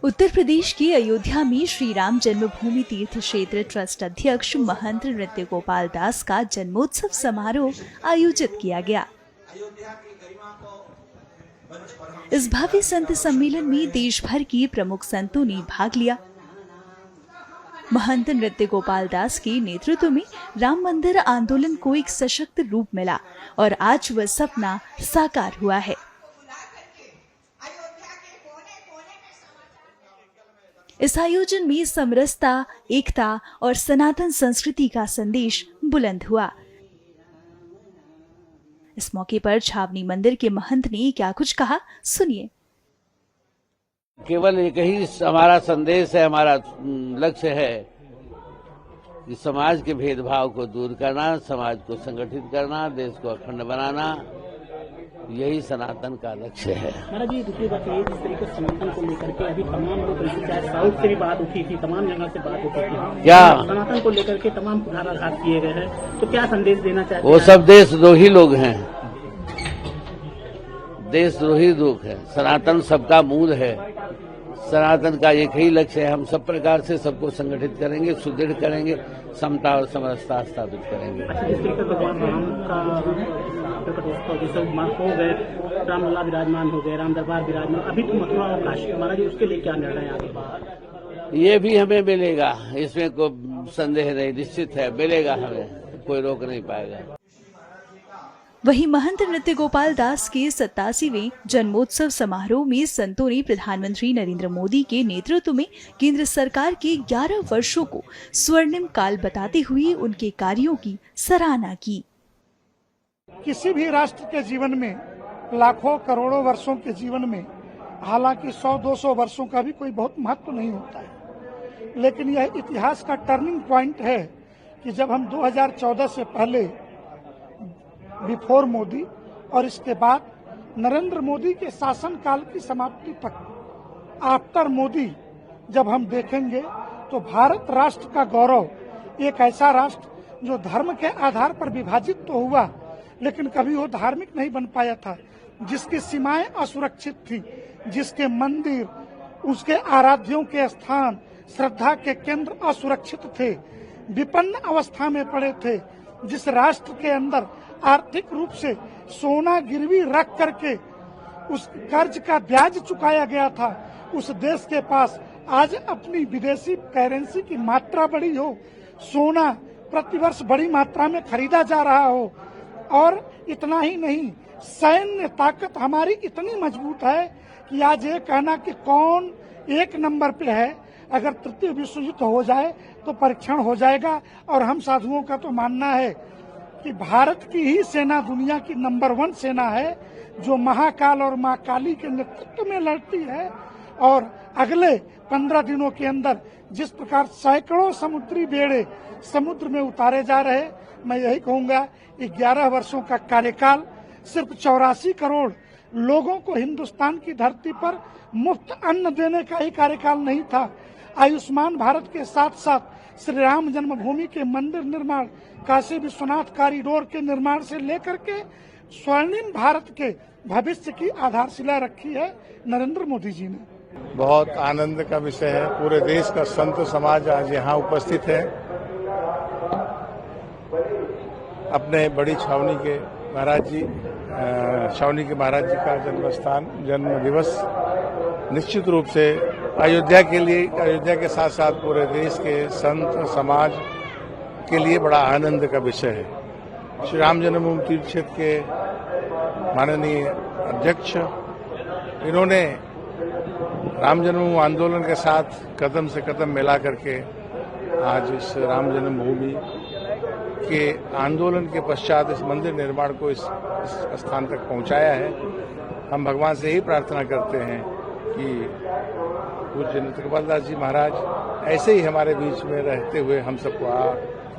उत्तर प्रदेश के अयोध्या में श्री राम जन्मभूमि तीर्थ क्षेत्र ट्रस्ट अध्यक्ष महंत नृत्य गोपाल दास का जन्मोत्सव समारोह आयोजित किया गया। इस भव्य संत सम्मेलन में देश भर के प्रमुख संतों ने भाग लिया। महंत नृत्य गोपाल दास के नेतृत्व में राम मंदिर आंदोलन को एक सशक्त रूप मिला और आज वह सपना साकार हुआ है। इस आयोजन में समरसता, एकता और सनातन संस्कृति का संदेश बुलंद हुआ। इस मौके पर छावनी मंदिर के महंत ने क्या कुछ कहा, सुनिए। केवल एक ही हमारा संदेश है, हमारा लक्ष्य है कि समाज के भेदभाव को दूर करना, समाज को संगठित करना, देश को अखंड बनाना, यही सनातन का लक्ष्य है। महाराज जी, दूसरी बात ये, जिस तरीके से सनातन को लेकर के अभी तमाम लोग, चाहे साउथ से भी बात उठी थी, तमाम जगह से बात उठी थी, क्या सनातन को लेकर के तमाम कुठाराघात किए गए हैं, तो क्या संदेश देना चाहते हैं? वो सब देशद्रोही लोग हैं, देशद्रोही लोग हैं। सनातन सबका मूल है। सनातन का एक ही लक्ष्य है, हम सब प्रकार से सबको संगठित करेंगे, सुदृढ़ करेंगे, समता और समरसता स्थापित करेंगे। अच्छा, जिस तरीके से भगवान राम का जैसे हो गए, रामलला विराजमान हो गए, राम दरबार विराजमान, अभी तो मथुरा और काशी, महाराज जी उसके लिए क्या निर्णय आगे? ये भी हमें मिलेगा, इसमें कोई संदेह नहीं, निश्चित है मिलेगा, हमें कोई रोक नहीं पाएगा। वहीं महंत नृत्य गोपाल दास के 87वें जन्मोत्सव समारोह में संतों ने प्रधानमंत्री नरेंद्र मोदी के नेतृत्व में केंद्र सरकार के 11 वर्षों को स्वर्णिम काल बताते हुए उनके कार्यों की सराहना की। किसी भी राष्ट्र के जीवन में, लाखों करोड़ों वर्षों के जीवन में, हालांकि 100-200 वर्षों का भी कोई बहुत महत्व नहीं होता है, लेकिन यह इतिहास का टर्निंग पॉइंट है कि जब हम 2014 से पहले बिफोर मोदी और इसके बाद नरेंद्र मोदी के शासन काल की समाप्ति तक आफ्टर मोदी जब हम देखेंगे तो भारत राष्ट्र का गौरव, एक ऐसा राष्ट्र जो धर्म के आधार पर विभाजित तो हुआ लेकिन कभी वो धार्मिक नहीं बन पाया था, जिसकी सीमाएं असुरक्षित थी, जिसके मंदिर, उसके आराध्यों के स्थान, श्रद्धा के केंद्र असुरक्षित थे, विपन्न अवस्था में पड़े थे, जिस राष्ट्र के अंदर आर्थिक रूप से सोना गिरवी रख करके उस कर्ज का ब्याज चुकाया गया था, उस देश के पास आज अपनी विदेशी करेंसी की मात्रा बढ़ी हो, सोना प्रतिवर्ष बड़ी मात्रा में खरीदा जा रहा हो, और इतना ही नहीं, सैन्य ताकत हमारी इतनी मजबूत है कि आज ये कहना कि कौन एक नंबर पे है, अगर तृतीय विश्व युद्ध हो जाए तो परीक्षण हो जाएगा। और हम साधुओं का तो मानना है कि भारत की ही सेना दुनिया की नंबर 1 सेना है, जो महाकाल और मां काली के नेतृत्व में लड़ती है। और अगले 15 दिनों के अंदर जिस प्रकार सैकड़ों समुद्री बेड़े समुद्र में उतारे जा रहे, मैं यही कहूंगा 11 वर्षों का कार्यकाल सिर्फ 84 करोड़ लोगों को हिंदुस्तान की धरती पर मुफ्त अन्न देने का ही कार्यकाल नहीं था। आयुष्मान भारत के साथ साथ श्री राम जन्मभूमि के मंदिर निर्माण, काशी विश्वनाथ कॉरिडोर के निर्माण से लेकर के स्वर्णिम भारत के भविष्य की आधारशिला रखी है नरेंद्र मोदी जी ने। बहुत आनंद का विषय है, पूरे देश का संत समाज आज यहाँ उपस्थित है। अपने बड़ी छावनी के महाराज जी, का जन्म स्थान, जन्म दिवस निश्चित रूप से अयोध्या के लिए, अयोध्या के साथ साथ पूरे देश के संत समाज के लिए बड़ा आनंद का विषय है। श्री राम जन्मभूमि तीर्थ क्षेत्र के माननीय अध्यक्ष, इन्होंने राम जन्मभूमि आंदोलन के साथ कदम से कदम मिला करके आज इस राम जन्मभूमि के आंदोलन के पश्चात इस मंदिर निर्माण को इस स्थान तक पहुंचाया है। हम भगवान से यही प्रार्थना करते हैं कि पूज्य नृत्य गोपाल दास जी महाराज ऐसे ही हमारे बीच में रहते हुए हम सबको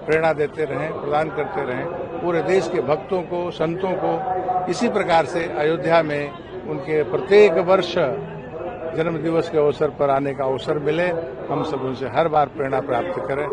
प्रेरणा देते रहें, प्रदान करते रहें। पूरे देश के भक्तों को, संतों को इसी प्रकार से अयोध्या में उनके प्रत्येक वर्ष जन्म दिवस के अवसर पर आने का अवसर मिले, हम सब उनसे हर बार प्रेरणा प्राप्त करें।